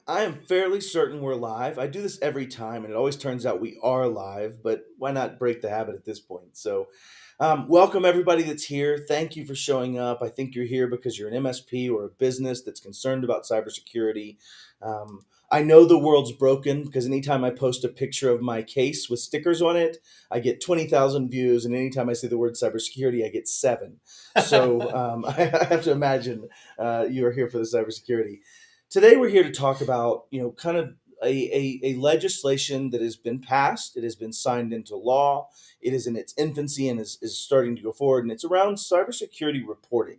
I am fairly certain we're live. I do this every time, and it always turns out we are live, but why not break the habit at this point? Welcome everybody that's here. Thank you for showing up. I think you're here because you're an MSP or a business that's concerned about cybersecurity. I know the world's broken because anytime I post a picture of my case with stickers on it, I get 20,000 views, and anytime I say the word cybersecurity, I get 7. I have to imagine you are here for the cybersecurity. Today we're here to talk about, kind of a legislation that has been passed. It has been signed into law. It is in its infancy and is starting to go forward, and it's around cybersecurity reporting.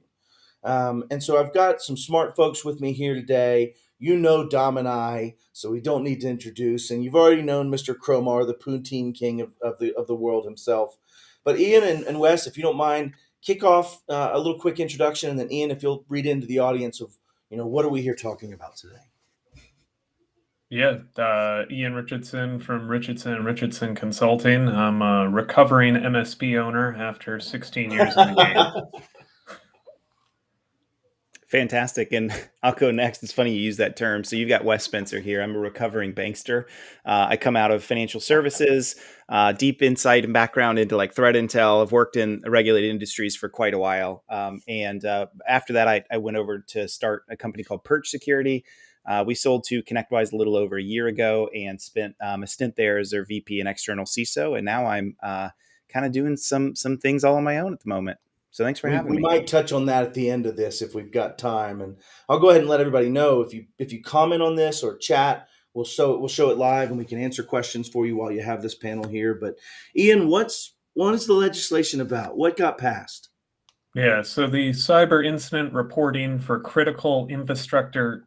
And so I've got some smart folks with me here today. You know Dom and I, so we don't need to introduce. And you've already known Mr. Cromar, the poutine king of the world himself. But Ian and Wes, if you don't mind, kick off a little quick introduction, and then Ian, if you'll read into the audience of what are we here talking about today? Yeah, Ian Richardson from Richardson Consulting. I'm a recovering MSP owner after 16 years in the game. Fantastic. And I'll go next. It's funny you use that term. So you've got Wes Spencer here. I'm a recovering bankster. I come out of financial services, deep insight and background into like threat intel. I've worked in regulated industries for quite a while. And after that, I went over to start a company called Perch Security. We sold to ConnectWise a little over a year ago and spent a stint there as their VP and external CISO. And now I'm kind of doing some things all on my own at the moment. So thanks for having me. We might touch on that at the end of this if we've got time, and I'll go ahead and let everybody know if you comment on this or chat, we'll show it live, and we can answer questions for you while you have this panel here. But Ian, what is the legislation about? What got passed? Yeah, so the Cyber Incident Reporting for Critical Infrastructure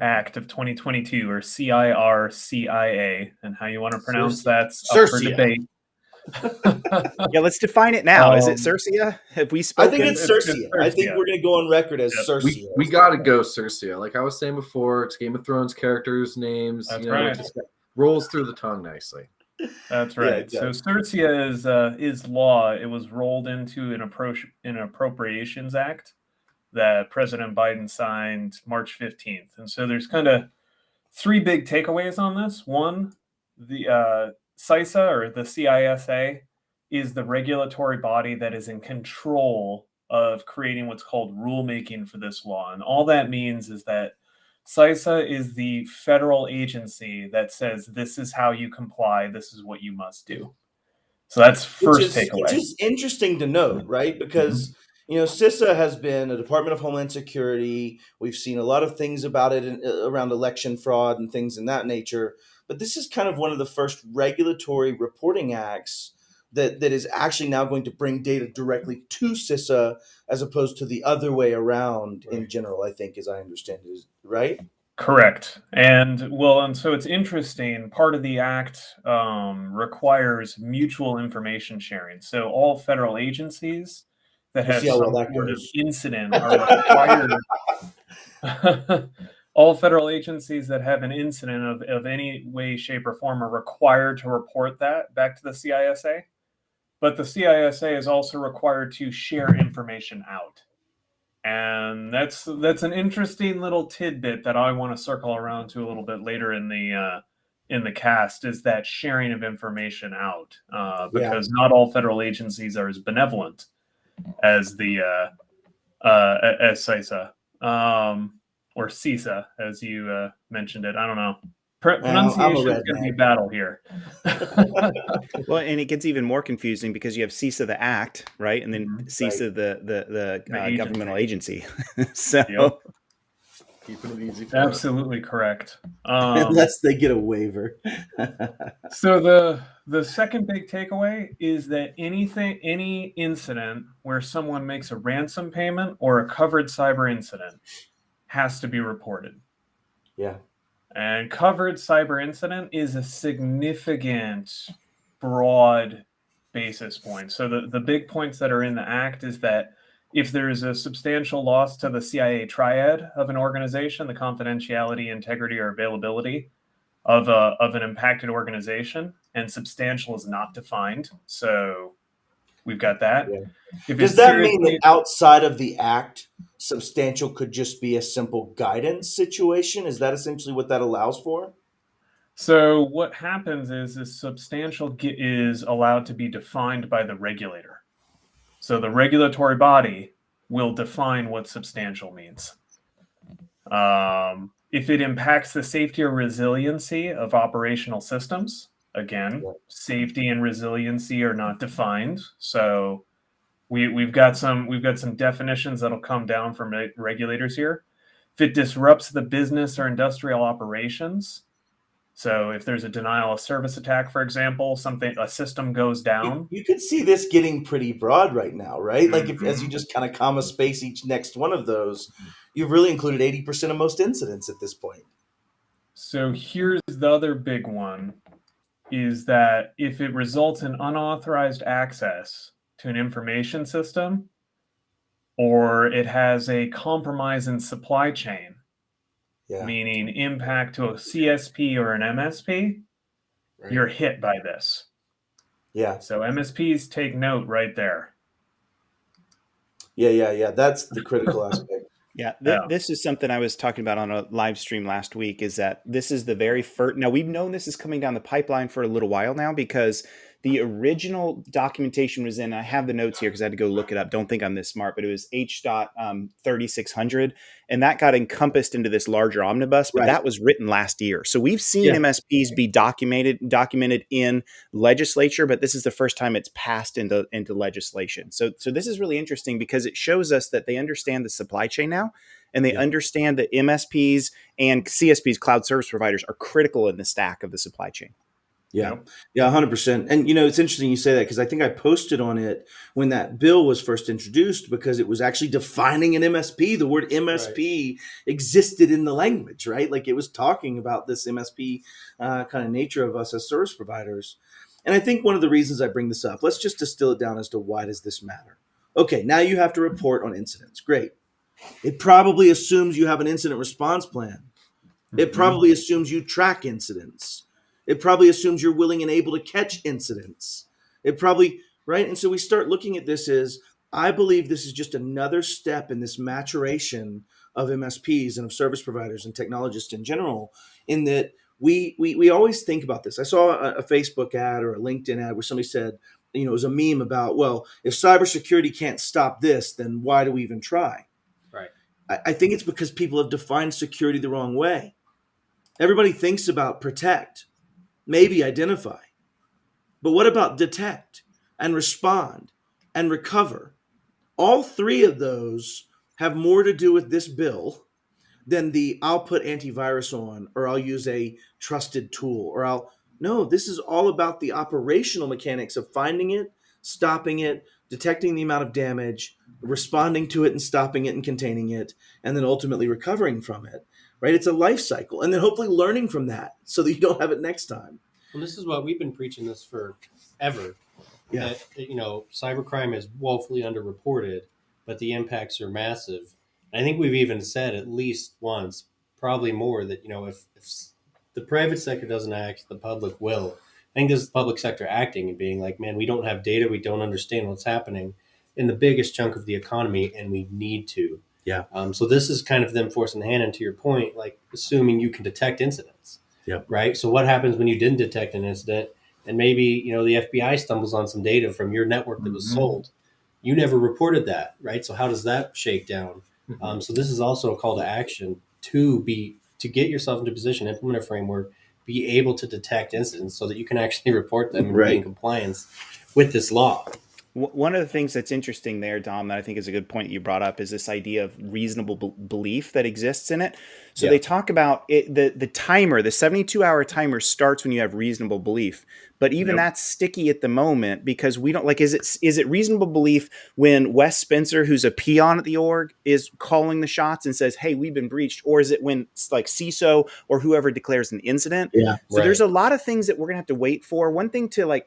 Act of 2022, or CIRCIA, and how you want to pronounce that's up for debate. Yeah, let's define it now. Is it Circia? Have we spoken? I think it's Circia. I think we're going to go on record as Circia. We got to go Circia. Like I was saying before, it's Game of Thrones characters' names. That's right. It just rolls through the tongue nicely. That's right. Yeah, so Circia is law. It was rolled into an Appropriations Act that President Biden signed March 15th. And so there's kind of three big takeaways on this. One, the CISA, or the CISA, is the regulatory body that is in control of creating what's called rulemaking for this law. And all that means is that CISA is the federal agency that says this is how you comply, this is what you must do. So that's first takeaway. Which is interesting to note, right? Because CISA has been a Department of Homeland Security. We've seen a lot of things about it around election fraud and things in that nature. But this is kind of one of the first regulatory reporting acts that is actually now going to bring data directly to CISA as opposed to the other way around in general, I think, as I understand it, right? Correct. And so it's interesting. Part of the act requires mutual information sharing. So all federal agencies that have some sort of incident are required. All federal agencies that have an incident of any way, shape, or form are required to report that back to the CISA. But the CISA is also required to share information out. And that's an interesting little tidbit that I want to circle around to a little bit later in the cast, is that sharing of information out, because not all federal agencies are as benevolent as the as CISA, or CISA, as you mentioned it. I don't know. Pronunciation is going to be a battle here. Well, and it gets even more confusing because you have CISA the act, right, and then CISA the governmental agency. So keeping it easy. Absolutely correct. Unless they get a waiver. So the second big takeaway is that any incident where someone makes a ransom payment or a covered cyber incident has to be reported. Yeah. And covered cyber incident is a significant, broad basis point. So the big points that are in the act is that if there is a substantial loss to the CIA triad of an organization, the confidentiality, integrity, or availability of an impacted organization, and substantial is not defined. So We've got that. Yeah. If Does it's that mean that seriously, outside of the act, substantial could just be a simple guidance situation? Is that essentially what that allows for? so what happens is substantial is allowed to be defined by the regulator. So the regulatory body will define what substantial means. If it impacts the safety or resiliency of operational systems, again, Yeah. safety and resiliency are not defined. So we've got some definitions that'll come down from regulators here. If it disrupts the business or industrial operations, so if there's a denial of service attack, for example, a system goes down. You could see this getting pretty broad right now, right? Like if as you Mhm. just kind of comma space each next one of those, you've really included 80% of most incidents at this point. So here's the other big one, is that if it results in unauthorized access to an information system, or it has a compromise in supply chain, Yeah. meaning impact to a CSP or an MSP, Right. you're hit by this. Yeah. So MSPs take note right there. Yeah. That's the critical aspect. Yeah, Yeah. this is something I was talking about on a live stream last week, is that this is the very first. Now, we've known this is coming down the pipeline for a little while now, because the original documentation was in, I have the notes here because I had to go look it up. Don't think I'm this smart, but it was H.3600. And that got encompassed into this larger omnibus, but Right. that was written last year. So we've seen Yeah. MSPs be documented in legislature, but this is the first time it's passed into legislation. So this is really interesting because it shows us that they understand the supply chain now, and they Yeah. understand that MSPs and CSPs, cloud service providers, are critical in the stack of the supply chain. Yeah. Yep. Yeah, 100%. And it's interesting you say that, because I think I posted on it when that bill was first introduced, because it was actually defining an MSP. The word MSP existed in the language, right? Like it was talking about this MSP kind of nature of us as service providers. And I think one of the reasons I bring this up, let's just distill it down as to why does this matter? Okay, now you have to report on incidents. Great. It probably assumes you have an incident response plan. It Mhm. probably assumes you track incidents. It probably assumes you're willing and able to catch incidents. It probably, right? And so we start looking at this as, I believe this is just another step in this maturation of MSPs and of service providers and technologists in general, in that we always think about this. I saw a Facebook ad or a LinkedIn ad where somebody said, it was a meme about, well, if cybersecurity can't stop this, then why do we even try? Right. I think it's because people have defined security the wrong way. Everybody thinks about protect, maybe identify. But what about detect and respond and recover? All three of those have more to do with this bill than the I'll put antivirus on, or I'll use a trusted tool, or no, this is all about the operational mechanics of finding it, stopping it, detecting the amount of damage, responding to it and stopping it and containing it, and then ultimately recovering from it, right? It's a life cycle. And then hopefully learning from that so that you don't have it next time. Well, this is what we've been preaching this for ever. Yeah. That, cybercrime is woefully underreported, but the impacts are massive. I think we've even said at least once, probably more, that if the private sector doesn't act, the public will. I think this is the public sector acting and being like, man, we don't have data, we don't understand what's happening in the biggest chunk of the economy, and we need to. Yeah. So this is kind of them forcing the hand, and to your point, like assuming you can detect incidents. Yep. Right. So what happens when you didn't detect an incident, and maybe the FBI stumbles on some data from your network that was sold? You never reported that, right? So how does that shake down? So this is also a call to action to get yourself into position, implement a framework, be able to detect incidents so that you can actually report them and be in compliance with this law. One of the things that's interesting there, Dom, that I think is a good point that you brought up, is this idea of reasonable belief that exists in it. So they talk about it, the timer, the 72-hour timer starts when you have reasonable belief. But even that's sticky at the moment, because we don't is it reasonable belief when Wes Spencer, who's a peon at the org, is calling the shots and says, hey, we've been breached? Or is it when CISO or whoever declares an incident? Yeah. So there's a lot of things that we're gonna have to wait for. One thing to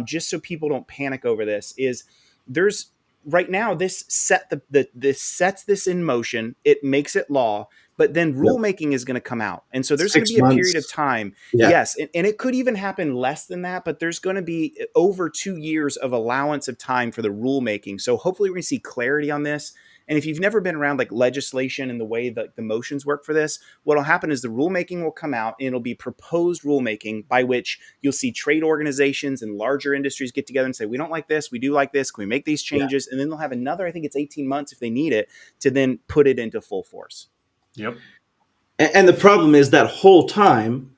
just so people don't panic over this, is there's right now, this sets this in motion. It makes it law, but then rulemaking is going to come out, and so there's going to 6 be a period of months. time. Yeah. Yes, and it could even happen less than that, but there's going to be over 2 years of allowance of time for the rulemaking. So hopefully we're going to see clarity on this. And if you've never been around like legislation and the way that the motions work for this, what'll happen is the rulemaking will come out, and it'll be proposed rulemaking by which you'll see trade organizations and larger industries get together and say, we don't like this, we do like this, can we make these changes? And then they'll have another, I think it's 18 months if they need it, to then put it into full force. Yep. And the problem is that whole time,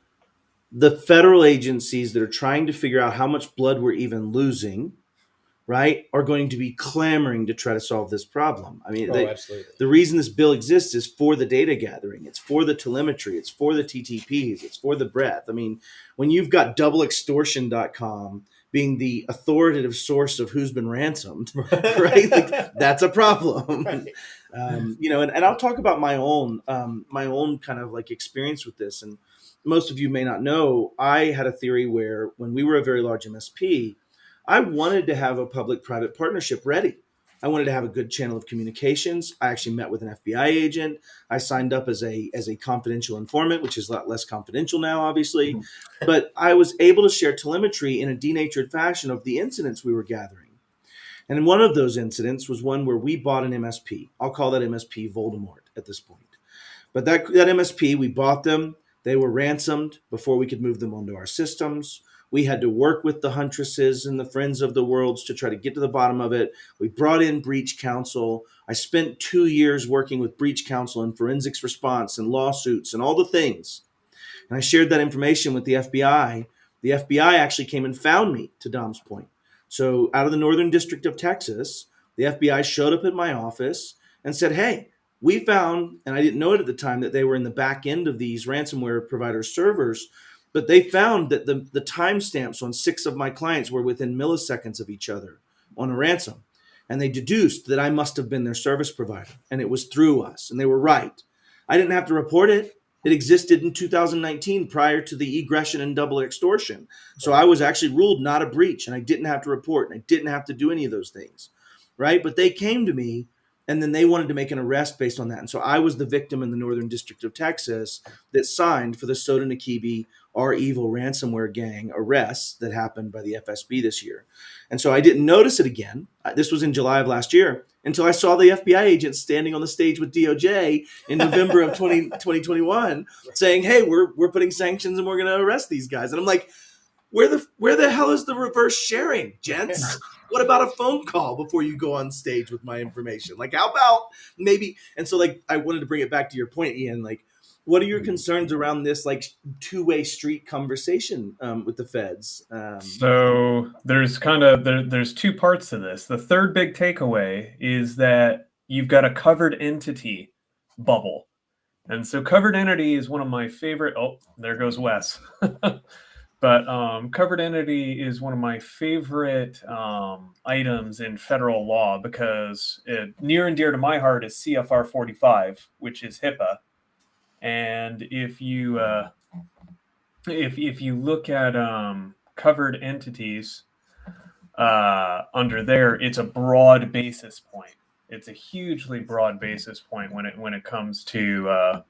the federal agencies that are trying to figure out how much blood we're even losing, right, are going to be clamoring to try to solve this problem. I mean, absolutely. The reason this bill exists is for the data gathering. It's for the telemetry. It's for the TTPs. It's for the breadth. I mean, when you've got doubleextortion.com being the authoritative source of who's been ransomed, right? Like, that's a problem. Right. And I'll talk about my own kind of like experience with this. And most of you may not know, I had a theory where when we were a very large MSP, I wanted to have a public-private partnership ready. I wanted to have a good channel of communications. I actually met with an FBI agent. I signed up as a confidential informant, which is a lot less confidential now, obviously. But I was able to share telemetry in a denatured fashion of the incidents we were gathering. And one of those incidents was one where we bought an MSP. I'll call that MSP Voldemort at this point. But that MSP, we bought them. They were ransomed before we could move them onto our systems. We had to work with the Huntresses and the Friends of the Worlds to try to get to the bottom of it. We brought in breach counsel. I spent 2 years working with breach counsel and forensics response and lawsuits and all the things. And I shared that information with the FBI. The FBI actually came and found me, to Dom's point. So out of the Northern District of Texas, the FBI showed up at my office and said, hey, we found, and I didn't know it at the time, that they were in the back end of these ransomware providers' servers, but they found that the timestamps on 6 of my clients were within milliseconds of each other on a ransom. And they deduced that I must have been their service provider, and it was through us, and they were right. I didn't have to report it. It existed in 2019 prior to the egression and double extortion. So I was actually ruled not a breach, and I didn't have to report, and I didn't have to do any of those things, right? But they came to me, and then they wanted to make an arrest based on that. And so I was the victim in the Northern District of Texas that signed for the Soda Nakibi Our Evil ransomware gang arrests that happened by the FSB this year. And so I didn't notice it again. This was in July of last year until I saw the FBI agents standing on the stage with DOJ in November of 2021 saying, hey, we're putting sanctions and we're going to arrest these guys. And I'm like, where the hell is the reverse sharing, gents? What about a phone call before you go on stage with my information? Like, how about maybe? And so, like, I wanted to bring it back to your point, Ian. Like, what are your concerns around this, like, two-way street conversation with the feds? So there's there's 2 parts to this. The third big takeaway is that you've got a covered entity bubble. And so covered entity is one of my favorite. Oh, there goes Wes. But covered entity is one of my favorite items in federal law because near and dear to my heart is CFR 45, which is HIPAA. And if you look at covered entities under there, it's a broad basis point. It's a hugely broad basis point when it comes to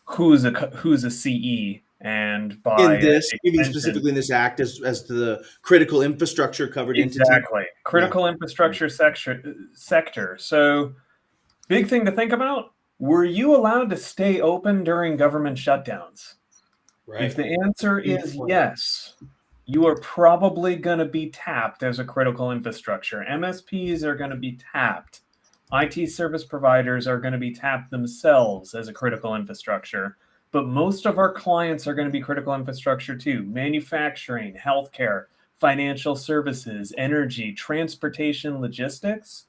who's a CE. And by in this, you mean specifically in this act as to the critical infrastructure covered entity? Exactly. Critical infrastructure sector. So big thing to think about, were you allowed to stay open during government shutdowns? Right. If the answer is yes, you are probably going to be tapped as a critical infrastructure. MSPs are going to be tapped. IT service providers are going to be tapped themselves as a critical infrastructure. But most of our clients are going to be critical infrastructure too. Manufacturing, healthcare, financial services, energy, transportation, logistics,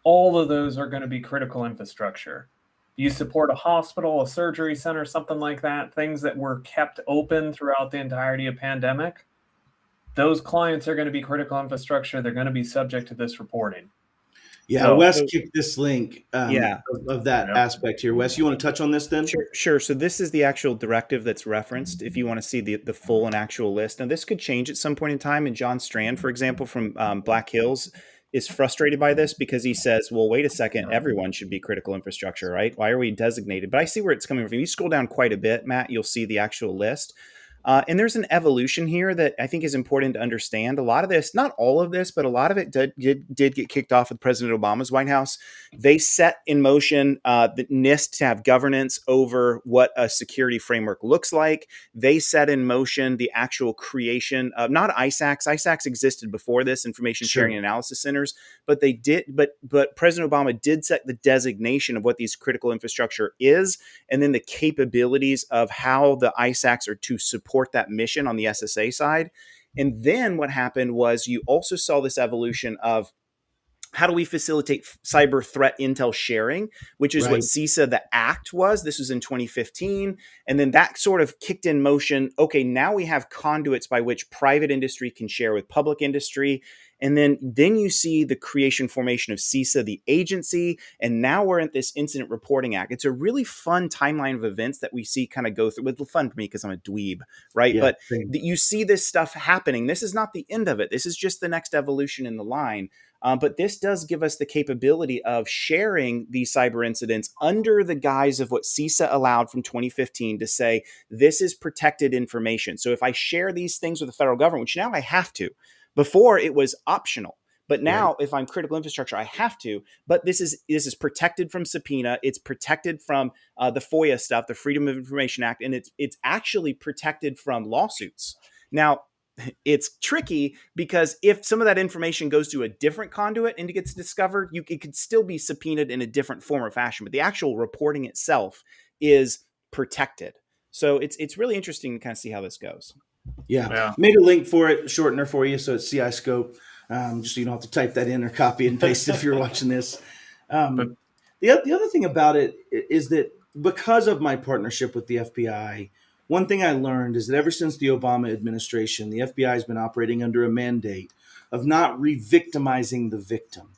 all of those are going to be critical infrastructure. You support a hospital, a surgery center, something like that, things that were kept open throughout the entirety of pandemic. Those clients are going to be critical infrastructure. They're going to be subject to this reporting. Yeah, so, Wes kicked this link of that aspect here. Wes, you want to touch on this then? Sure. So this is the actual directive that's referenced if you want to see the full and actual list. Now, this could change at some point in time. And John Strand, for example, from Black Hills, is frustrated by this because he says, well, wait a second, everyone should be critical infrastructure, right? Why are we designated? But I see where it's coming from. If you scroll down quite a bit, Matt, you'll see the actual list. And there's an evolution here that I think is important to understand. A lot of this, not all of this, but a lot of it did get kicked off with President Obama's White House. They set in motion the NIST to have governance over what a security framework looks like. They set in motion the actual creation of not ISACs. ISACs existed before this, Information Sharing and Analysis Centers, but they did. But President Obama did set the designation of what these critical infrastructure is, and then the capabilities of how the ISACs are to support that mission on the SSA side. And then what happened was you also saw this evolution of how do we facilitate cyber threat intel sharing, which is what CISA, the act was. This was in 2015. And then that sort of kicked in motion. Okay, now we have conduits by which private industry can share with public industry. And then you see the formation of CISA, the agency, and now we're at this Incident Reporting Act. It's a really fun timeline of events that we see kind of go through. It's fun for me because I'm a dweeb, right? Yeah, but you see this stuff happening. This is not the end of it. This is just the next evolution in the line. But this does give us the capability of sharing these cyber incidents under the guise of what CISA allowed from 2015 to say, this is protected information. So if I share these things with the federal government, which now I have to, before it was optional. But now, if I'm critical infrastructure, I have to. But this is protected from subpoena. It's protected from the FOIA stuff, the Freedom of Information Act, and it's actually protected from lawsuits. Now, it's tricky because if some of that information goes to a different conduit and it gets discovered, it could still be subpoenaed in a different form or fashion. But the actual reporting itself is protected. So it's really interesting to kind of see how this goes. Yeah. Made a link for it, shortener for you. So it's CI Scope, just so you don't have to type that in or copy and paste it if you're watching this. The other thing about it is that because of my partnership with the FBI, one thing I learned is that ever since the Obama administration, the FBI has been operating under a mandate of not re-victimizing the victim,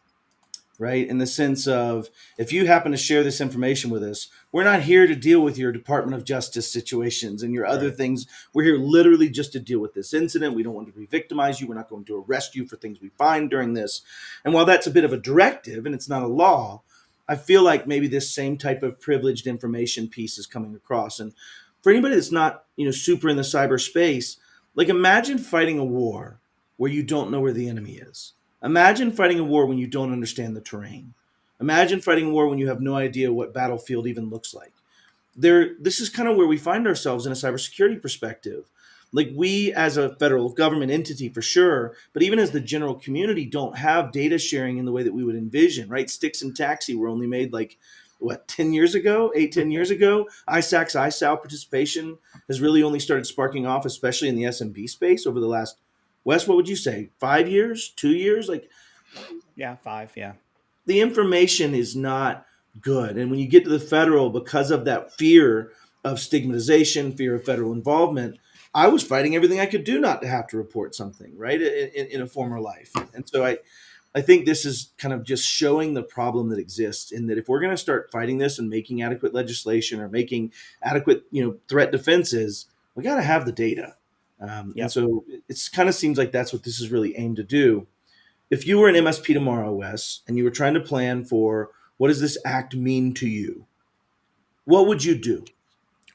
right? In the sense of, if you happen to share this information with us, we're not here to deal with your Department of Justice situations and your other things. We're here literally just to deal with this incident. We don't want to re-victimize you. We're not going to arrest you for things we find during this. And while that's a bit of a directive and it's not a law, I feel like maybe this same type of privileged information piece is coming across. And for anybody that's not, super in the cyberspace, like imagine fighting a war where you don't know where the enemy is. Imagine fighting a war when you don't understand the terrain. Imagine fighting a war when you have no idea what battlefield even looks like. This is kind of where we find ourselves in a cybersecurity perspective. Like we as a federal government entity for sure, but even as the general community don't have data sharing in the way that we would envision, right? Sticks and Taxi were only made 10 years ago, 10 years ago. ISAC's ISAL participation has really only started sparking off, especially in the SMB space over the last, Wes, what would you say? 5 years, 2 years? 5, yeah. The information is not good. And when you get to the federal, because of that fear of stigmatization, fear of federal involvement, I was fighting everything I could do not to have to report something, right, in a former life. And so I think this is kind of just showing the problem that exists, in that if we're going to start fighting this and making adequate legislation or making adequate, threat defenses, we got to have the data. And so it's kind of seems like that's what this is really aimed to do. If you were an MSP tomorrow, Wes, and you were trying to plan for what does this act mean to you, what would you do?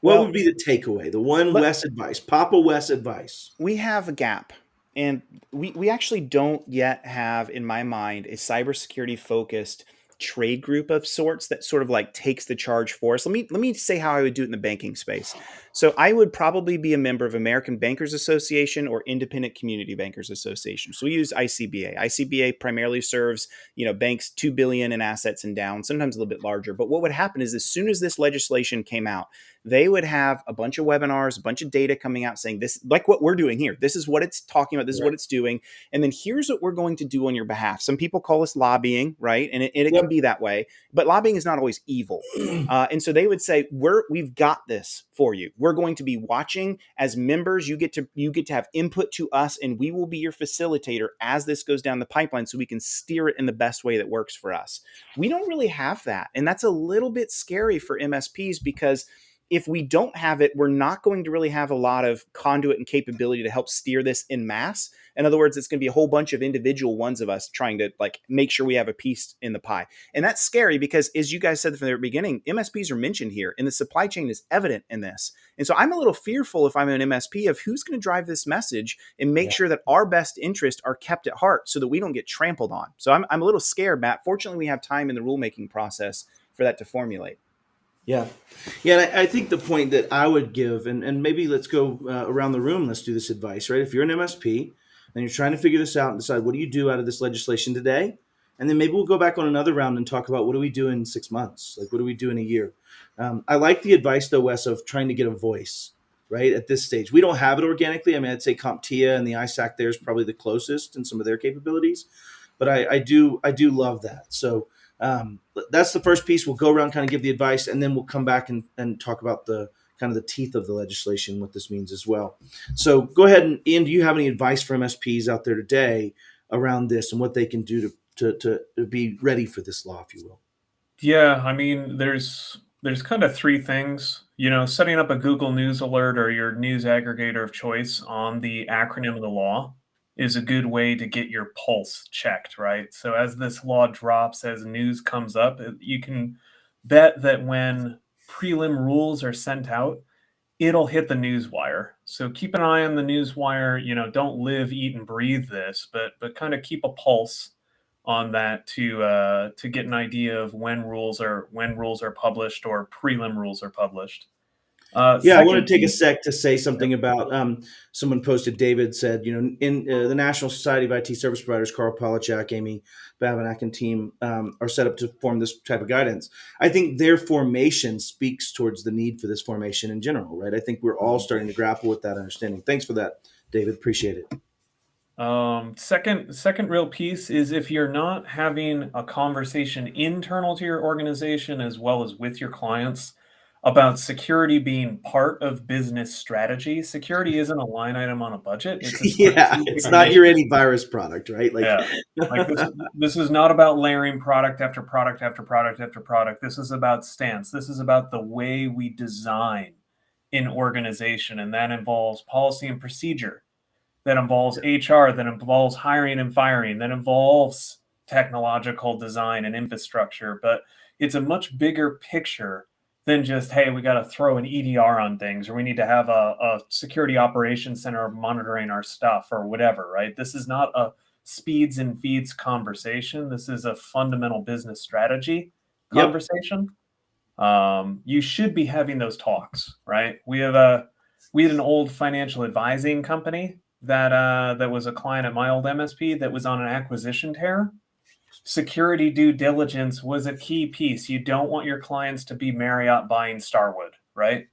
What would be the takeaway? The one Wes advice, Papa Wes advice. We have a gap. And we actually don't yet have, in my mind, a cybersecurity focused trade group of sorts that sort of takes the charge for us. Let me say how I would do it in the banking space. So I would probably be a member of American Bankers Association or Independent Community Bankers Association. So we use ICBA. ICBA primarily serves, banks $2 billion in assets and down, sometimes a little bit larger. But what would happen is as soon as this legislation came out, they would have a bunch of webinars, a bunch of data coming out saying this, like what we're doing here. This is what it's talking about. This is what it's doing. And then here's what we're going to do on your behalf. Some people call this lobbying, right? And it can be that way. But lobbying is not always evil. And so they would say, we've got this for you. We're going to be watching as members. You get to have input to us, and we will be your facilitator as this goes down the pipeline so we can steer it in the best way that works for us. We don't really have that. And that's a little bit scary for MSPs because if we don't have it, we're not going to really have a lot of conduit and capability to help steer this in mass. In other words, it's going to be a whole bunch of individual ones of us trying to like make sure we have a piece in the pie. And that's scary because, as you guys said from the beginning, MSPs are mentioned here and the supply chain is evident in this. And so I'm a little fearful, if I'm an MSP, of who's going to drive this message and make sure that our best interests are kept at heart so that we don't get trampled on. So I'm a little scared, Matt. Fortunately, we have time in the rulemaking process for that to formulate. Yeah. Yeah. And I think the point that I would give, and maybe let's go around the room, let's do this advice, right? If you're an MSP and you're trying to figure this out and decide what do you do out of this legislation today, and then maybe we'll go back on another round and talk about what do we do in 6 months? Like, what do we do in a year? I like the advice, though, Wes, of trying to get a voice, right, at this stage. We don't have it organically. I mean, I'd say CompTIA and the ISAC there is probably the closest in some of their capabilities. But I do love that. So that's the first piece. We'll go around, kind of give the advice, and then we'll come back and talk about the kind of the teeth of the legislation, what this means as well. So go ahead, and Ian, do you have any advice for MSPs out there today around this and what they can do to be ready for this law, if you will? Yeah, I mean, there's kind of three things. Setting up a Google News alert or your news aggregator of choice on the acronym of the law is a good way to get your pulse checked, right? So as this law drops, as news comes up, you can bet that when prelim rules are sent out, it'll hit the news wire. So keep an eye on the news wire. Don't live, eat, and breathe this, but kind of keep a pulse on that to get an idea of when rules are published or prelim rules are published. I want to take a sec to say something about someone posted. David said, in the National Society of IT Service Providers, Carl Polachak, Amy Babinak, and team are set up to form this type of guidance. I think their formation speaks towards the need for this formation in general, right? I think we're all starting to grapple with that understanding. Thanks for that, David. Appreciate it. Second real piece is if you're not having a conversation internal to your organization as well as with your clients about security being part of business strategy. Security isn't a line item on a budget. It's not your antivirus product, right? This is not about layering product after product after product after product. This is about stance. This is about the way we design an organization, and that involves policy and procedure. That involves HR, that involves hiring and firing, that involves technological design and infrastructure. But it's a much bigger picture than just, hey, we got to throw an EDR on things, or we need to have a security operations center monitoring our stuff or whatever, right? This is not a speeds and feeds conversation. This is a fundamental business strategy conversation. You should be having those talks, right? We had an old financial advising company that was a client at my old MSP that was on an acquisition tear. Security due diligence was a key piece. You don't want your clients to be Marriott buying Starwood, right?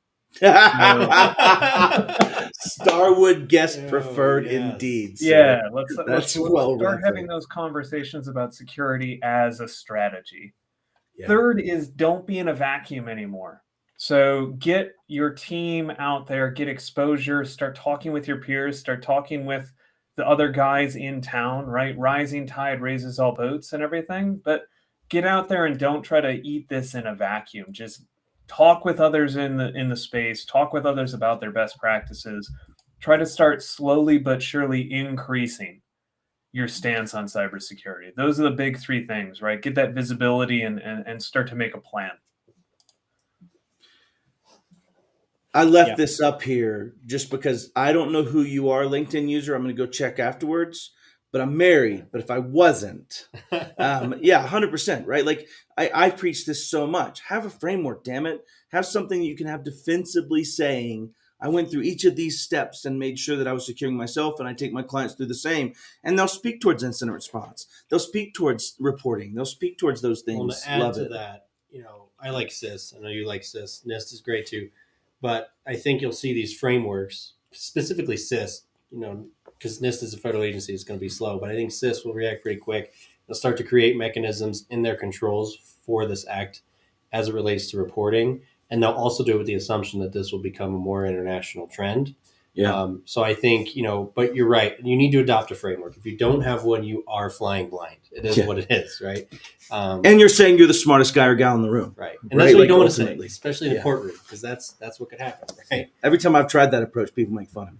Starwood guest preferred indeed. So yeah, let's start having those conversations about security as a strategy. Yeah. Third is don't be in a vacuum anymore. So get your team out there, get exposure, start talking with your peers, start talking with the other guys in town, right? Rising tide raises all boats and everything, but get out there and don't try to eat this in a vacuum. Just talk with others in the space, talk with others about their best practices. Try to start slowly but surely increasing your stance on cybersecurity. Those are the big three things, right? Get that visibility and start to make a plan. I left this up here just because I don't know who you are, LinkedIn user. I'm going to go check afterwards, but I'm married. But if I wasn't, 100%, right? Like I preach this so much. Have a framework, damn it. Have something you can have defensibly saying, I went through each of these steps and made sure that I was securing myself, and I take my clients through the same. And they'll speak towards incident response. They'll speak towards reporting. They'll speak towards those things. Well, to add to that, I like CIS. I know you like CIS. NIST is great too. But I think you'll see these frameworks, specifically CIS, because NIST is a federal agency, it's going to be slow. But I think CIS will react pretty quick. They'll start to create mechanisms in their controls for this act as it relates to reporting. And they'll also do it with the assumption that this will become a more international trend. Yeah. So I think, but you're right. You need to adopt a framework. If you don't have one, you are flying blind. It is what it is, right? And you're saying you're the smartest guy or gal in the room. Right. And that's what you don't want to say, ultimately. especially in a courtroom, because that's what could happen, right? Every time I've tried that approach, people make fun of me.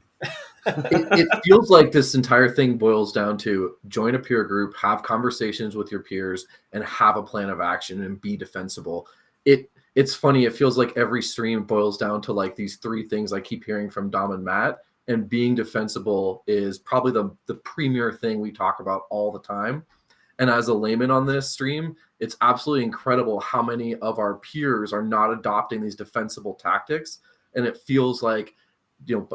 It feels like this entire thing boils down to join a peer group, have conversations with your peers, and have a plan of action and be defensible. It's funny. It feels like every stream boils down to like these three things I keep hearing from Dom and Matt, and being defensible is probably the premier thing we talk about all the time. And as a layman on this stream, it's absolutely incredible how many of our peers are not adopting these defensible tactics. And it feels like,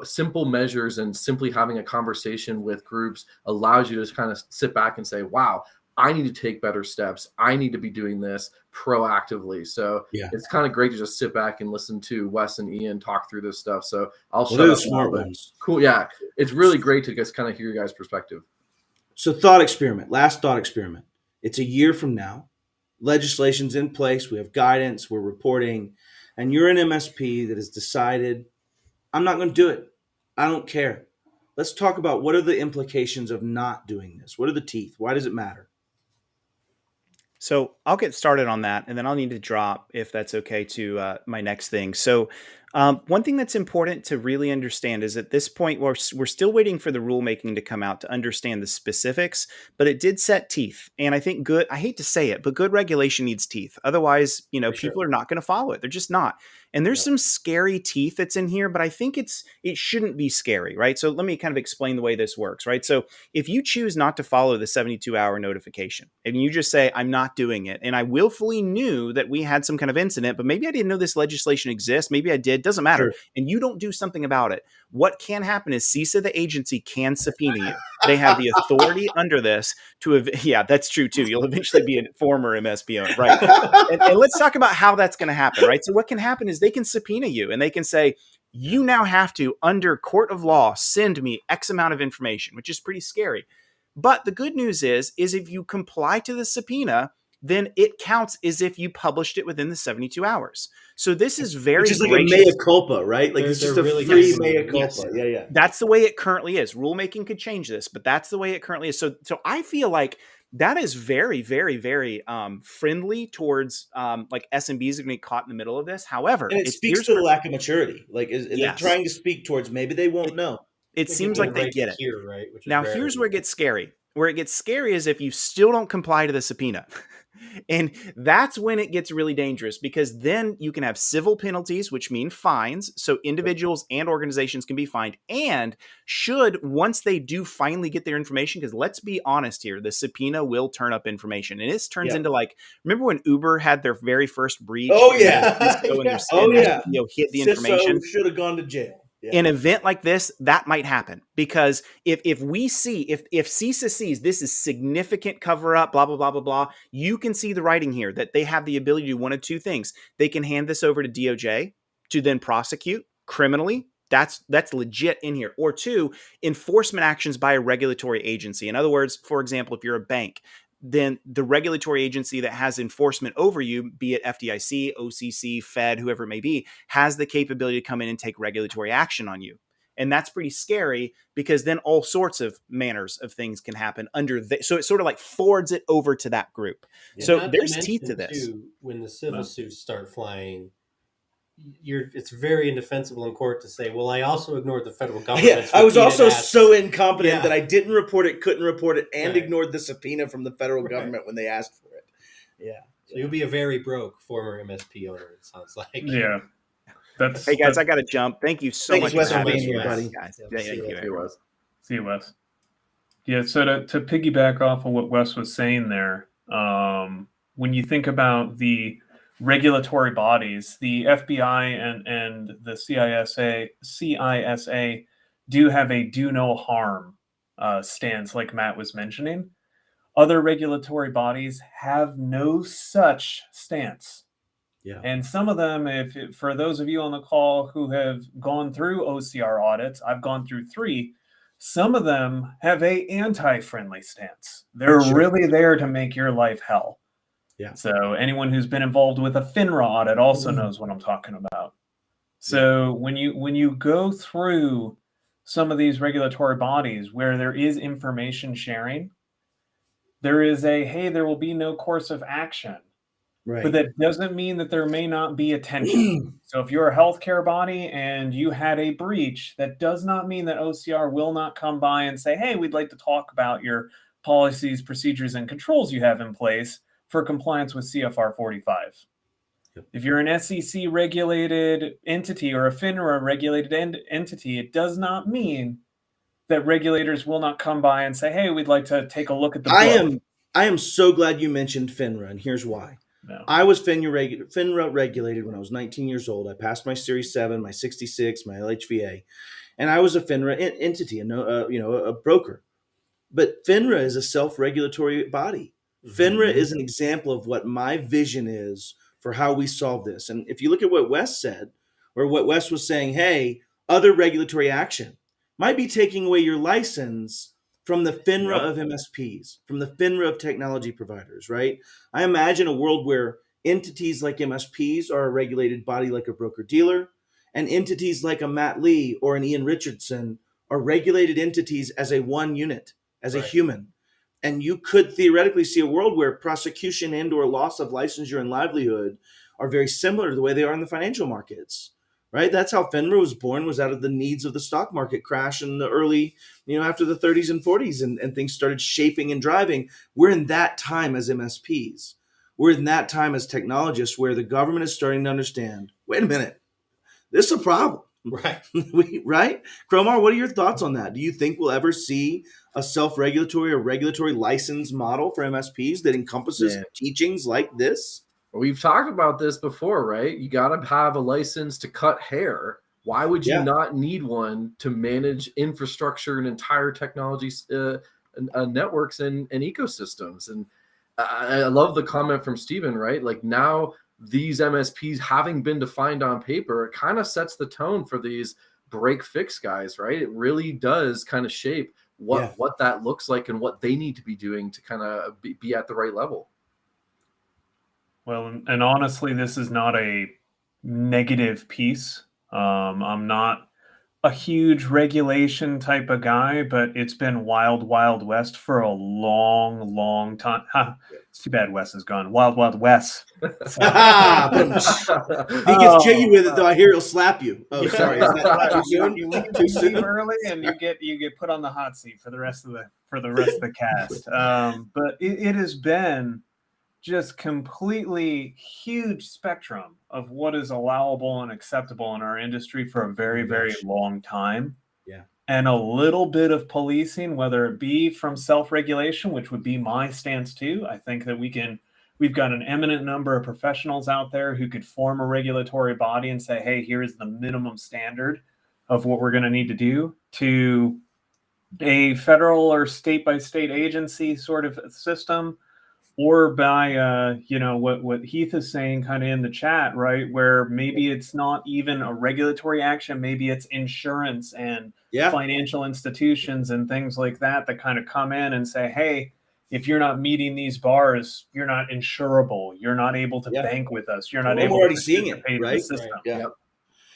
simple measures and simply having a conversation with groups allows you to kind of sit back and say, wow, I need to take better steps. I need to be doing this proactively. So it's kind of great to just sit back and listen to Wes and Ian talk through this stuff. So they're the smart ones. Cool. Yeah. It's really great to just kind of hear your guys' perspective. So last thought experiment. It's a year from now. Legislation's in place. We have guidance. We're reporting. And you're an MSP that has decided, I'm not going to do it. I don't care. Let's talk about what are the implications of not doing this? What are the teeth? Why does it matter? So I'll get started on that, and then I'll need to drop, if that's okay, to my next thing. So one thing that's important to really understand is at this point, we're still waiting for the rulemaking to come out to understand the specifics, but it did set teeth. And I think I hate to say it, but good regulation needs teeth. Otherwise, people are not going to follow it. They're just not. And there's some scary teeth that's in here, but I think it shouldn't be scary, right? So let me kind of explain the way this works, right? So if you choose not to follow the 72-hour notification and you just say, I'm not doing it, and I willfully knew that we had some kind of incident, but maybe I didn't know this legislation exists, maybe I did, doesn't matter, and you don't do something about it, what can happen is CISA, the agency, can subpoena you. They have the authority under this yeah, that's true too. You'll eventually be a former MSP owner, right? and let's talk about how that's going to happen, right? So what can happen is they can subpoena you and they can say, you now have to, under court of law, send me X amount of information, which is pretty scary. But the good news is if you comply to the subpoena, then it counts as if you published it within the 72 hours. So this is very Which is like a mea culpa, right? Like it's just a really free mea culpa. Yes. Yeah. That's the way it currently is. Rulemaking could change this, but that's the way it currently is. So I feel like that is very, very, very friendly towards like SMBs are going to be caught in the middle of this. However, and it speaks to the lack of maturity. Like they're trying to speak towards maybe they won't know. It seems like they get it. Here, right? Now, here's where it gets scary. Where it gets scary is if you still don't comply to the subpoena. And that's when it gets really dangerous, because then you can have civil penalties, which mean fines. So individuals and organizations can be fined. And once they do finally get their information, because let's be honest here, the subpoena will turn up information. And this turns into like, remember when Uber had their very first breach? Oh, yeah. Hit the information. Should have gone to jail. Yeah. An event like this, that might happen, because if we see, if CISA sees this is significant cover up, blah, blah, blah, blah, blah, you can see the writing here that they have the ability to do one of two things. They can hand this over to DOJ to then prosecute criminally. That's legit in here. Or two, enforcement actions by a regulatory agency. In other words, for example, if you're a bank, then the regulatory agency that has enforcement over you, be it FDIC, OCC, Fed, whoever it may be, has the capability to come in and take regulatory action on you. And that's pretty scary, because then all sorts of manners of things can happen so it sort of like forwards it over to that group. Yeah. So there's teeth to this. Too, when the civil suits start flying, it's very indefensible in court to say, well, I also ignored the federal government. Yeah, I was also so incompetent that I didn't report it, couldn't report it, and ignored the subpoena from the federal government when they asked for it. Yeah. So you'll be a very broke former MSP owner, it sounds like. Yeah. Hey guys, I got to jump. Thank you so much for having me, buddy. Guys. See you, Wes. Yeah, so to piggyback off of what Wes was saying there, when you think about the regulatory bodies, the FBI and the CISA do have a do no harm stance, like Matt was mentioning. Other regulatory bodies have no such stance. Yeah. And some of them, for those of you on the call who have gone through OCR audits, I've gone through 3. Some of them have a anti-friendly stance. They're really there to make your life hell. Yeah. So anyone who's been involved with a FINRA audit also knows what I'm talking about. So when you go through some of these regulatory bodies where there is information sharing, there is hey, there will be no course of action. Right. But that doesn't mean that there may not be attention. So if you're a healthcare body and you had a breach, that does not mean that OCR will not come by and say, hey, we'd like to talk about your policies, procedures, and controls you have in place for compliance with CFR 45. Yep. If you're an SEC regulated entity or a FINRA regulated entity, it does not mean that regulators will not come by and say, hey, we'd like to take a look at the book. I am so glad you mentioned FINRA, and here's why. No. I was FINRA regulated when I was 19 years old. I passed my Series 7, my 66, my LHVA, and I was a FINRA entity, a broker. But FINRA is a self-regulatory body. Mm-hmm. FINRA is an example of what my vision is for how we solve this. And if you look at what Wes said, or what Wes was saying, hey, other regulatory action might be taking away your license from the FINRA of MSPs, from the FINRA of technology providers, right? I imagine a world where entities like MSPs are a regulated body like a broker-dealer, and entities like a Matt Lee or an Ian Richardson are regulated entities as a one unit, as a human. And you could theoretically see a world where prosecution and or loss of licensure and livelihood are very similar to the way they are in the financial markets. Right, that's how FINRA was born, was out of the needs of the stock market crash in the early, after the 30s and 40s, and things started shaping and driving. We're in that time as MSPs. We're in that time as technologists where the government is starting to understand, wait a minute, this is a problem. Right. Right? Cromar, what are your thoughts on that? Do you think we'll ever see a self-regulatory or regulatory license model for MSPs that encompasses teachings like this? We've talked about this before, right? You got to have a license to cut hair. Why would you not need one to manage infrastructure and entire technology networks and ecosystems? And I love the comment from Stephen, right? Like now these MSPs having been defined on paper, it kind of sets the tone for these break fix guys, right? It really does kind of shape what that looks like and what they need to be doing to kind of be at the right level. Well, and honestly, this is not a negative piece. I'm not a huge regulation type of guy, but it's been wild, wild west for a long, long time. It's too bad Wes is gone. Wild, wild west. He gets jiggy with it, though. I hear he'll slap you. Oh, sorry. Is that too soon? You leave too soon early, and you get put on the hot seat for the rest of the cast. But it has been just completely huge spectrum of what is allowable and acceptable in our industry for a very, very long time. Yeah. And a little bit of policing, whether it be from self-regulation, which would be my stance too. I think that we've got an eminent number of professionals out there who could form a regulatory body and say, hey, here's the minimum standard of what we're going to need to do, to a federal or state by state agency sort of system, or by, what Heath is saying kind of in the chat, right, where maybe it's not even a regulatory action, maybe it's insurance and financial institutions and things like that kind of come in and say, hey, if you're not meeting these bars, you're not insurable, you're not able to bank with us, you're not able to seeing it, right? The system. Right. Yeah. Yep.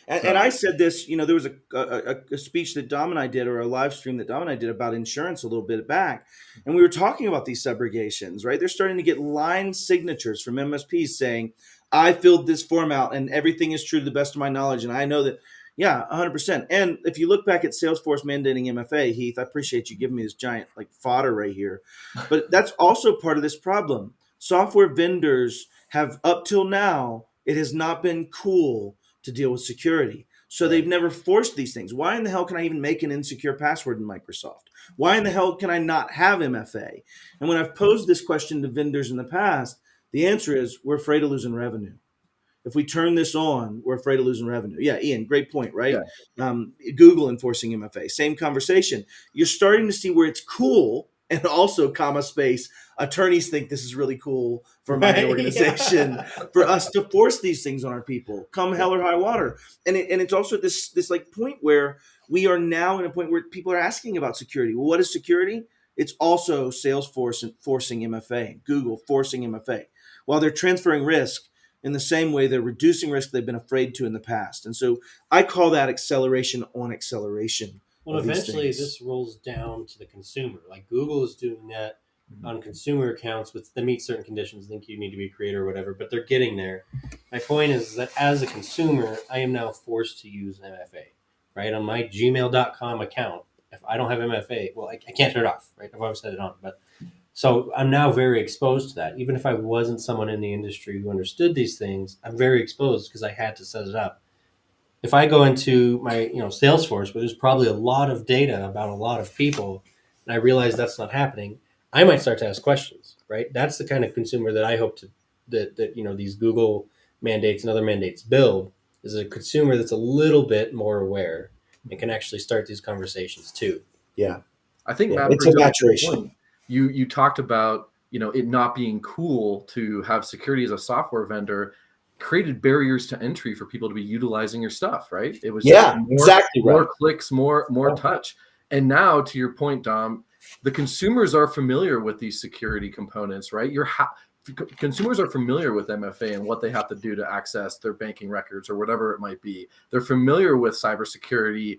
And I said this, there was a speech that Dom and I did, or a live stream that Dom and I did about insurance a little bit back. And we were talking about these subrogations, right? They're starting to get line signatures from MSPs saying, I filled this form out and everything is true to the best of my knowledge. And I know that, 100%. And if you look back at Salesforce mandating MFA, Heath, I appreciate you giving me this giant fodder right here. But that's also part of this problem. Software vendors have, up till now, it has not been cool to deal with security. So they've never forced these things. Why in the hell can I even make an insecure password in Microsoft? Why in the hell can I not have MFA? And when I've posed this question to vendors in the past, the answer is we're afraid of losing revenue. If we turn this on, we're afraid of losing revenue. Yeah, Ian, great point, right? Yeah. Google enforcing MFA, same conversation. You're starting to see where it's cool, and also, space, attorneys think this is really cool for my organization, for us to force these things on our people, come hell or high water. And it's also this point where we are now in a point where people are asking about security. Well, what is security? It's also Salesforce forcing MFA, Google forcing MFA, while they're transferring risk in the same way they're reducing risk they've been afraid to in the past. And so I call that acceleration on acceleration Well, eventually this rolls down to the consumer. Like Google is doing that on consumer accounts with they meet certain conditions. I think you need to be a creator or whatever, but they're getting there. My point is that as a consumer, I am now forced to use MFA, right? On my gmail.com account, if I don't have MFA, well, I can't turn it off, right? I've always had it on. But so I'm now very exposed to that. Even if I wasn't someone in the industry who understood these things, I'm very exposed because I had to set it up. If I go into my Salesforce, where there's probably a lot of data about a lot of people, and I realize that's not happening, I might start to ask questions. Right? That's the kind of consumer that I hope to that these Google mandates and other mandates build is a consumer that's a little bit more aware and can actually start these conversations too. Yeah, I think Matt it's a brings up a good maturation. point. You talked about it not being cool to have security as a software vendor created barriers to entry for people to be utilizing your stuff, right? It was more clicks, more touch. And now, to your point, Dom, the consumers are familiar with these security components, right? Consumers are familiar with MFA and what they have to do to access their banking records or whatever it might be. They're familiar with cybersecurity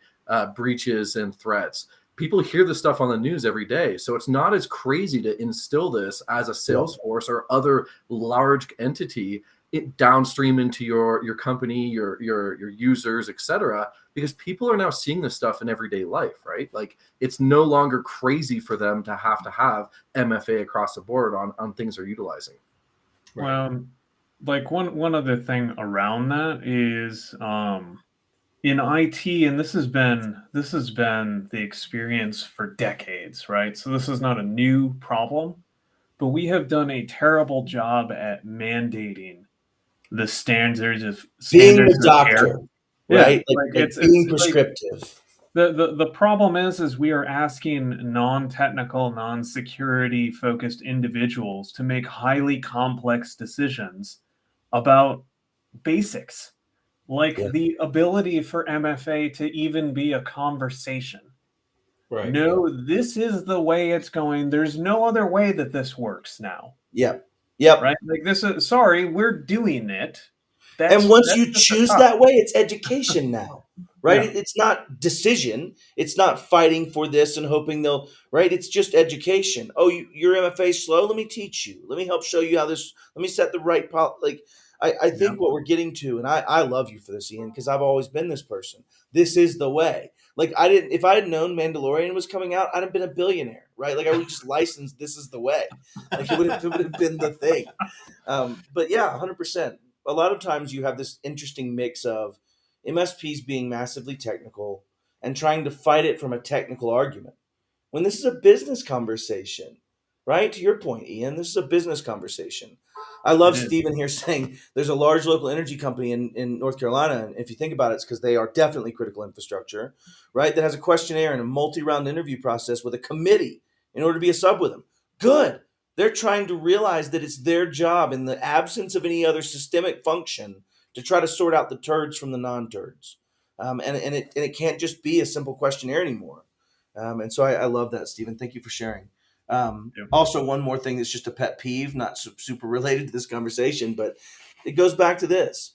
breaches and threats. People hear this stuff on the news every day. So it's not as crazy to instill this as a Salesforce or other large entity it downstream into your company, your users, etc. Because people are now seeing this stuff in everyday life, right? Like it's no longer crazy for them to have MFA across the board on things they're utilizing. Right. Well, like one other thing around that is in IT, and this has been the experience for decades, right? So this is not a new problem, but we have done a terrible job at mandating the standards of being the doctor, right? Yeah, like it's being prescriptive. The problem is we are asking non-technical, non-security focused individuals to make highly complex decisions about basics, like the ability for MFA to even be a conversation. Right. No, this is the way it's going. There's no other way that this works now. Yep. Right? Like this is sorry, we're doing it. And once you choose that way, it's education now, right? Yeah. It's not decision. It's not fighting for this and hoping they'll, right? It's just education. Oh, your MFA is slow? Let me teach you. Let me help show you how this, let me set the right, I think what we're getting to, and I love you for this, Ian, because I've always been this person. This is the way. Like if I had known Mandalorian was coming out, I'd have been a billionaire, right? Like I would just license This Is the Way. Like it would have been the thing. But yeah, 100%. A lot of times you have this interesting mix of MSPs being massively technical and trying to fight it from a technical argument. When this is a business conversation, right? To your point, Ian, this is a business conversation. I love Stephen here saying there's a large local energy company in North Carolina. And if you think about it, it's because they are definitely critical infrastructure, right? That has a questionnaire and a multi-round interview process with a committee in order to be a sub with them. Good. They're trying to realize that it's their job in the absence of any other systemic function to try to sort out the turds from the non-turds. And it can't just be a simple questionnaire anymore. And so I love that, Stephen. Thank you for sharing. Also, one more thing that's just a pet peeve, not super related to this conversation, but it goes back to this.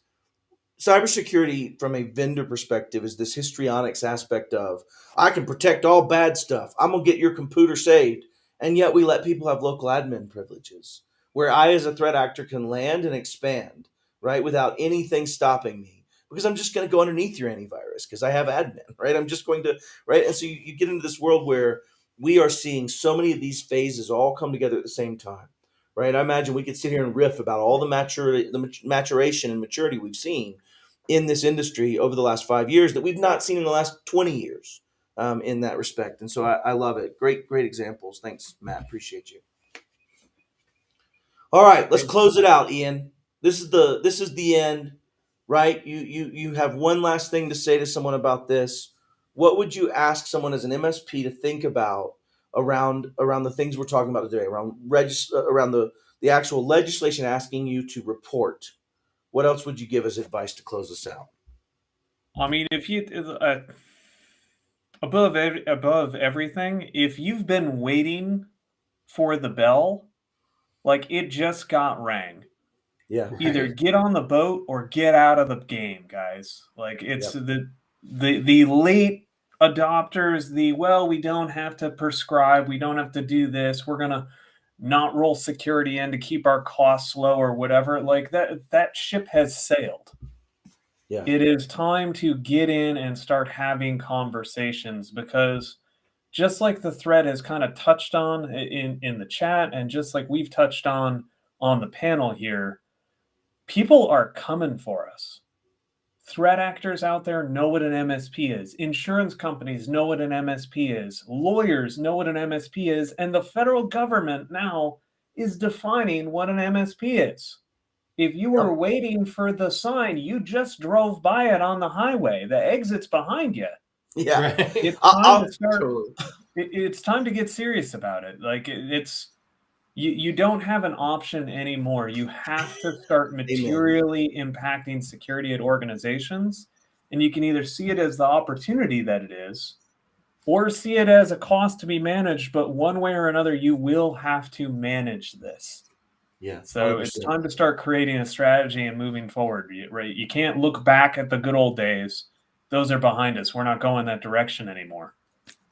Cybersecurity from a vendor perspective is this histrionics aspect of, I can protect all bad stuff. I'm going to get your computer saved. And yet we let people have local admin privileges where I, as a threat actor, can land and expand, right, without anything stopping me because I'm just going to go underneath your antivirus because I have admin, right? I'm just going to, right? And so you get into this world where we are seeing so many of these phases all come together at the same time, right? I imagine we could sit here and riff about all the maturation and maturity we've seen in this industry over the last 5 years that we've not seen in the last 20 years. In that respect. And so I love it. Great examples. Thanks, Matt. Appreciate you. All right, let's close it out, Ian. This is the end, right? You have one last thing to say to someone about this. What would you ask someone as an MSP to think about around the things we're talking about today, around the actual legislation asking you to report? What else would you give as advice to close this out? I mean, if you above everything, if you've been waiting for the bell, like it just got rang. Yeah. Either get on the boat or get out of the game, guys. Like it's the late adopters, we don't have to prescribe, we don't have to do this, we're going to not roll security in to keep our costs low or whatever, like that ship has sailed. Yeah. It is time to get in and start having conversations, because just like the thread has kind of touched on in the chat, and just like we've touched on the panel here, people are coming for us. Threat actors out there know what an MSP is. Insurance companies know what an MSP is. Lawyers know what an MSP is. And the federal government now is defining what an MSP is. If you were waiting for the sign, you just drove by it on the highway. The exit's behind you. Yeah. Right. It's time to start. Totally. It's time to get serious about it. Like it's you don't have an option anymore. You have to start materially impacting security at organizations, and you can either see it as the opportunity that it is, or see it as a cost to be managed. But one way or another, you will have to manage this. Yeah. So 100%. it's time to start creating a strategy and moving forward, right? You can't look back at the good old days. Those are behind us. We're not going that direction anymore.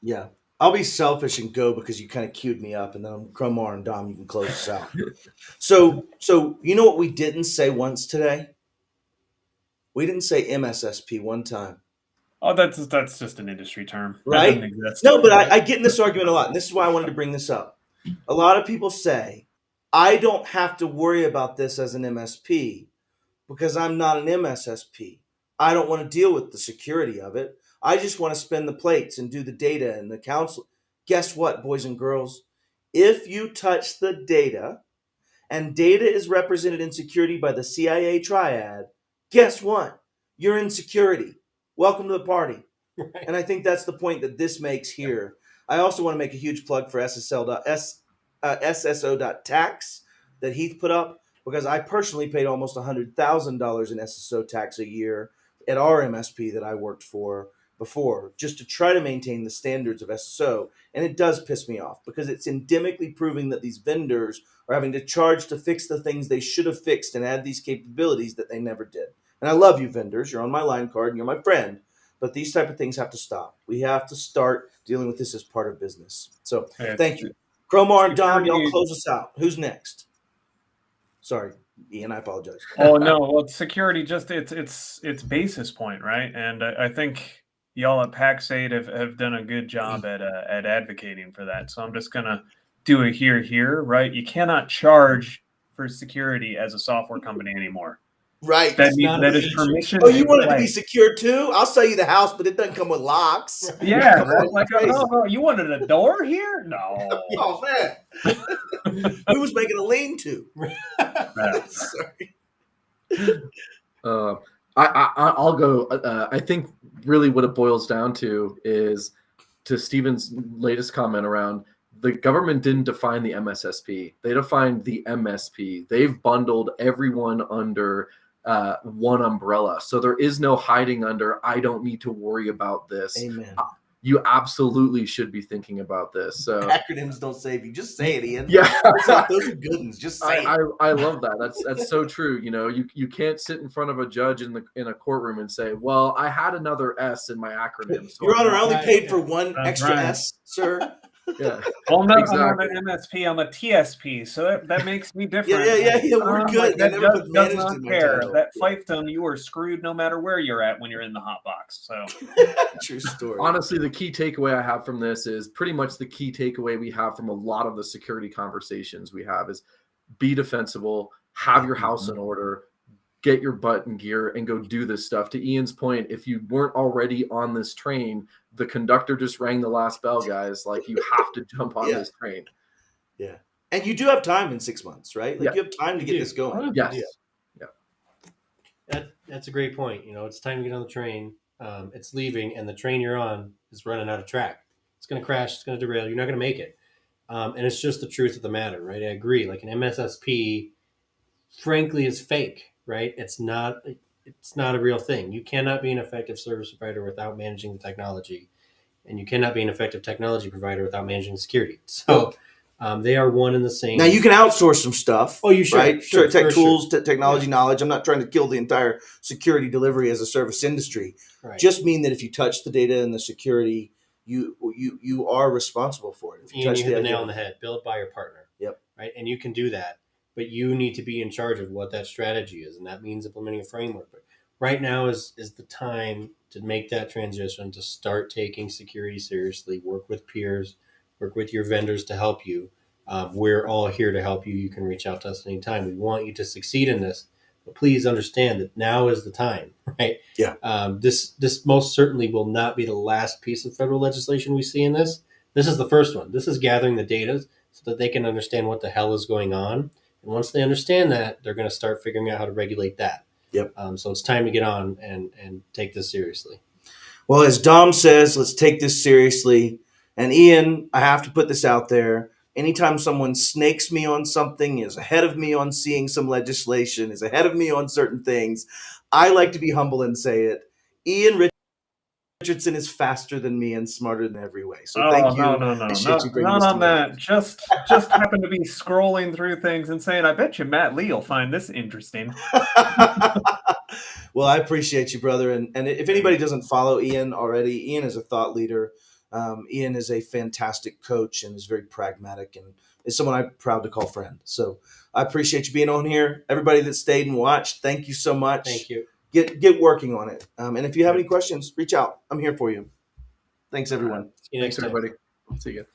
Yeah. I'll be selfish and go because you kind of queued me up, and then Cromar and Dom, you can close us out. So you know what we didn't say once today? We didn't say MSSP one time. Oh, that's just an industry term. Right? That doesn't exist. No, but I get in this argument a lot, and this is why I wanted to bring this up. A lot of people say, I don't have to worry about this as an MSP because I'm not an MSSP. I don't want to deal with the security of it. I just want to spin the plates and do the data and the counsel. Guess what, boys and girls? If you touch the data, and data is represented in security by the CIA triad, guess what? You're in security. Welcome to the party. Right. And I think that's the point that this makes here. I also want to make a huge plug for SSO.tax that Heath put up, because I personally paid almost $100,000 in SSO tax a year at our MSP that I worked for before, just to try to maintain the standards of SSO. And it does piss me off because it's endemically proving that these vendors are having to charge to fix the things they should have fixed and add these capabilities that they never did. And I love you, vendors. You're on my line card and you're my friend. But these type of things have to stop. We have to start dealing with this as part of business. So thank you. Cromar and Dom, y'all close us out. Who's next? Sorry, Ian, I apologize. Oh no, well, security just it's basis point, right? And I think y'all at PaxAid have done a good job at advocating for that. So I'm just gonna do a here, right? You cannot charge for security as a software company anymore. Right. That is permission. Oh, you want it to be secure too? I'll sell you the house, but it doesn't come with locks. Yeah, right? Like, no, you wanted a door here? No. Oh man, who was making a lean-to? Sorry. I'll go. I think really what it boils down to is, to Stephen's latest comment around, the government didn't define the MSSP. They defined the MSP. They've bundled everyone under one umbrella. So there is no hiding under, I don't need to worry about this. Amen. You absolutely should be thinking about this. So acronyms don't save you. Just say it, Ian. Yeah. Those are good ones. Just say it. I love that. That's so true. You know, you can't sit in front of a judge in a courtroom and say, well, I had another S in my acronym. So Your Honor, I only paid for one extra right. S, sir. Yeah. Well, I'm not Exactly. an MSP. I'm a TSP, so that makes me different. Yeah. We're good. That I never put does managed not in my care. title. That fiefdom, you are screwed no matter where you're at when you're in the hot box. So True story. Honestly, the key takeaway I have from this is pretty much the key takeaway we have from a lot of the security conversations we have is be defensible, have your house in order, get your butt in gear, and go do this stuff. To Ian's point, if you weren't already on this train, the conductor just rang the last bell, guys. Like, you have to jump on this train. Yeah. And you do have time in 6 months, right? Like, you have time to get this going. Yes. Yeah. That's a great point. You know, it's time to get on the train. It's leaving, and the train you're on is running out of track. It's going to crash. It's going to derail. You're not going to make it. And it's just the truth of the matter, right? I agree. Like, an MSSP, frankly, is fake, right? It's not a real thing. You cannot be an effective service provider without managing the technology, and you cannot be an effective technology provider without managing security. So They are one and the same. Now you can outsource some stuff. Oh, you should. Right? Sure, tech tools, sure. technology knowledge. I'm not trying to kill the entire security delivery as a service industry. Right. Just mean that if you touch the data and the security, you are responsible for it. If you hit the nail on the head. Build by your partner. Yep. Right, and you can do that, but you need to be in charge of what that strategy is, and that means implementing a framework. But right now is the time to make that transition, to start taking security seriously. Work with peers, work with your vendors to help you. We're all here to help you. You can reach out to us anytime. We want you to succeed in this, but please understand that now is the time, right? Yeah. This most certainly will not be the last piece of federal legislation we see in this. This is the first one. This is gathering the data so that they can understand what the hell is going on. And once they understand that, they're going to start figuring out how to regulate that. Yep. So it's time to get on and take this seriously. Well, as Dom says, let's take this seriously. And Ian, I have to put this out there. Anytime someone snakes me on something, is ahead of me on seeing some legislation, is ahead of me on certain things, I like to be humble and say it. Ian Richardson is faster than me and smarter than every way. So thank you. No. Not on that. Just happened to be scrolling through things and saying, I bet you Matt Lee will find this interesting. Well, I appreciate you, brother. And if anybody doesn't follow Ian already, Ian is a thought leader. Ian is a fantastic coach and is very pragmatic and is someone I'm proud to call friend. So I appreciate you being on here. Everybody that stayed and watched, thank you so much. Thank you. Get working on it. And if you have any questions, reach out. I'm here for you. Thanks, everyone. Thanks, everybody. See you.